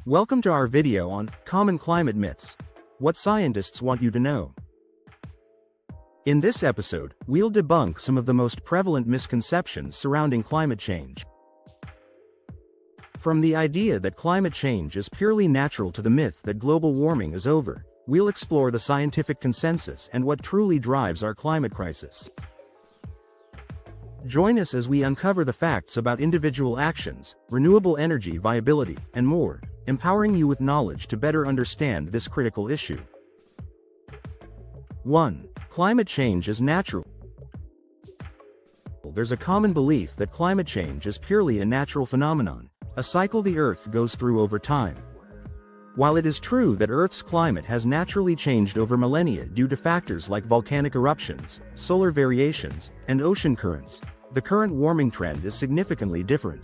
Welcome to our video on Common Climate Myths. What scientists want you to know. In this episode, we'll debunk some of the most prevalent misconceptions surrounding climate change. From the idea that climate change is purely natural to the myth that global warming is over, we'll explore the scientific consensus and what truly drives our climate crisis. Join us as we uncover the facts about individual actions, renewable energy viability, and more, empowering you with knowledge to better understand this critical issue. 1. Climate change is natural. There's a common belief that climate change is purely a natural phenomenon, a cycle the Earth goes through over time. While it is true that Earth's climate has naturally changed over millennia due to factors like volcanic eruptions, solar variations, and ocean currents, the current warming trend is significantly different.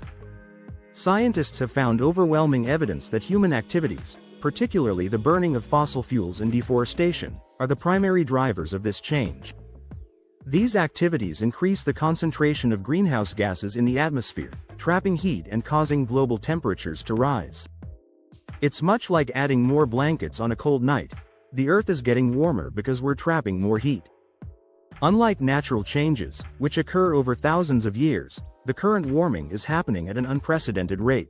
Scientists have found overwhelming evidence that human activities, particularly the burning of fossil fuels and deforestation, are the primary drivers of this change. These activities increase the concentration of greenhouse gases in the atmosphere, trapping heat and causing global temperatures to rise. It's much like adding more blankets on a cold night. The Earth is getting warmer because we're trapping more heat. Unlike natural changes, which occur over thousands of years, the current warming is happening at an unprecedented rate.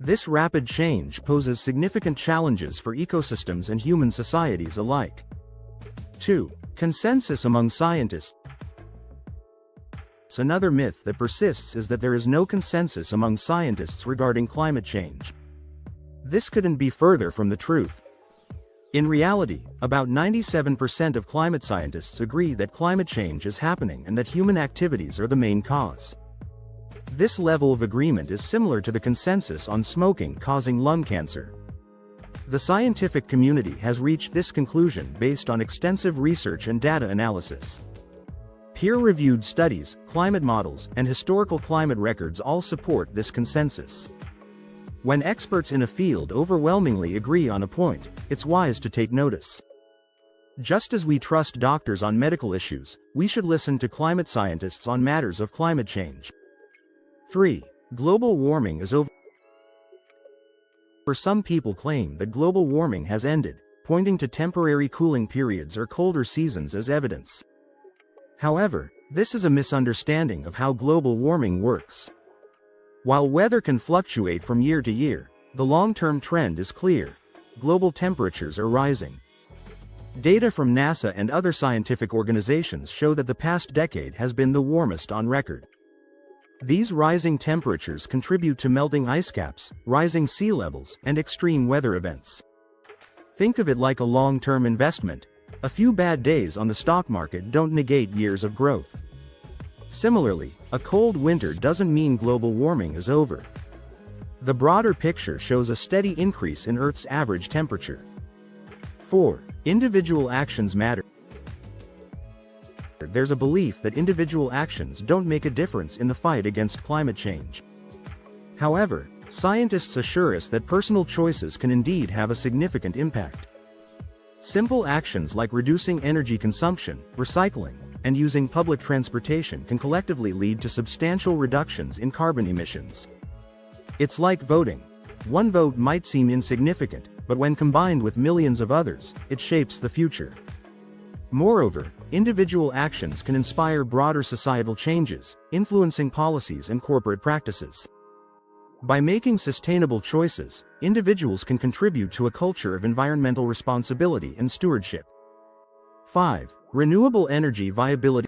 This rapid change poses significant challenges for ecosystems and human societies alike. 2. Consensus among scientists. Another myth that persists is that there is no consensus among scientists regarding climate change. This couldn't be further from the truth. In reality, about 97% of climate scientists agree that climate change is happening and that human activities are the main cause. This level of agreement is similar to the consensus on smoking causing lung cancer. The scientific community has reached this conclusion based on extensive research and data analysis. Peer-reviewed studies, climate models, and historical climate records all support this consensus. When experts in a field overwhelmingly agree on a point, it's wise to take notice. Just as we trust doctors on medical issues, we should listen to climate scientists on matters of climate change. 3. Global warming is over. Some people claim that global warming has ended, pointing to temporary cooling periods or colder seasons as evidence. However, this is a misunderstanding of how global warming works. While weather can fluctuate from year to year, the long-term trend is clear. Global temperatures are rising. Data from NASA and other scientific organizations show that the past decade has been the warmest on record. These rising temperatures contribute to melting ice caps, rising sea levels, and extreme weather events. Think of it like a long-term investment. A few bad days on the stock market don't negate years of growth. Similarly, a cold winter doesn't mean global warming is over. The broader picture shows a steady increase in Earth's average temperature. 4. Individual actions matter. There's a belief that individual actions don't make a difference in the fight against climate change. However, scientists assure us that personal choices can indeed have a significant impact. Simple actions like reducing energy consumption, recycling, and using public transportation can collectively lead to substantial reductions in carbon emissions. It's like voting. One vote might seem insignificant, but when combined with millions of others, it shapes the future. Moreover, individual actions can inspire broader societal changes, influencing policies and corporate practices. By making sustainable choices, individuals can contribute to a culture of environmental responsibility and stewardship. 5. Renewable energy viability.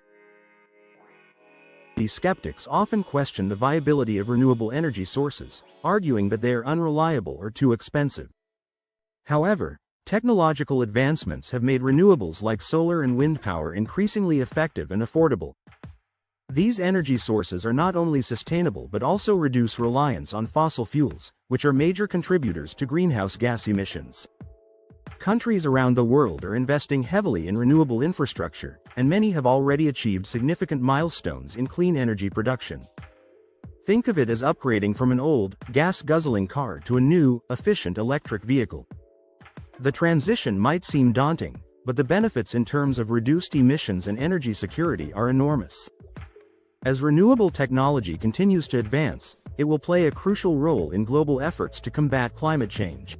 Skeptics often question the viability of renewable energy sources, arguing that they are unreliable or too expensive. However, technological advancements have made renewables like solar and wind power increasingly effective and affordable. These energy sources are not only sustainable but also reduce reliance on fossil fuels, which are major contributors to greenhouse gas emissions. Countries around the world are investing heavily in renewable infrastructure, and many have already achieved significant milestones in clean energy production. Think of it as upgrading from an old, gas-guzzling car to a new, efficient electric vehicle. The transition might seem daunting, but the benefits in terms of reduced emissions and energy security are enormous. As renewable technology continues to advance, it will play a crucial role in global efforts to combat climate change.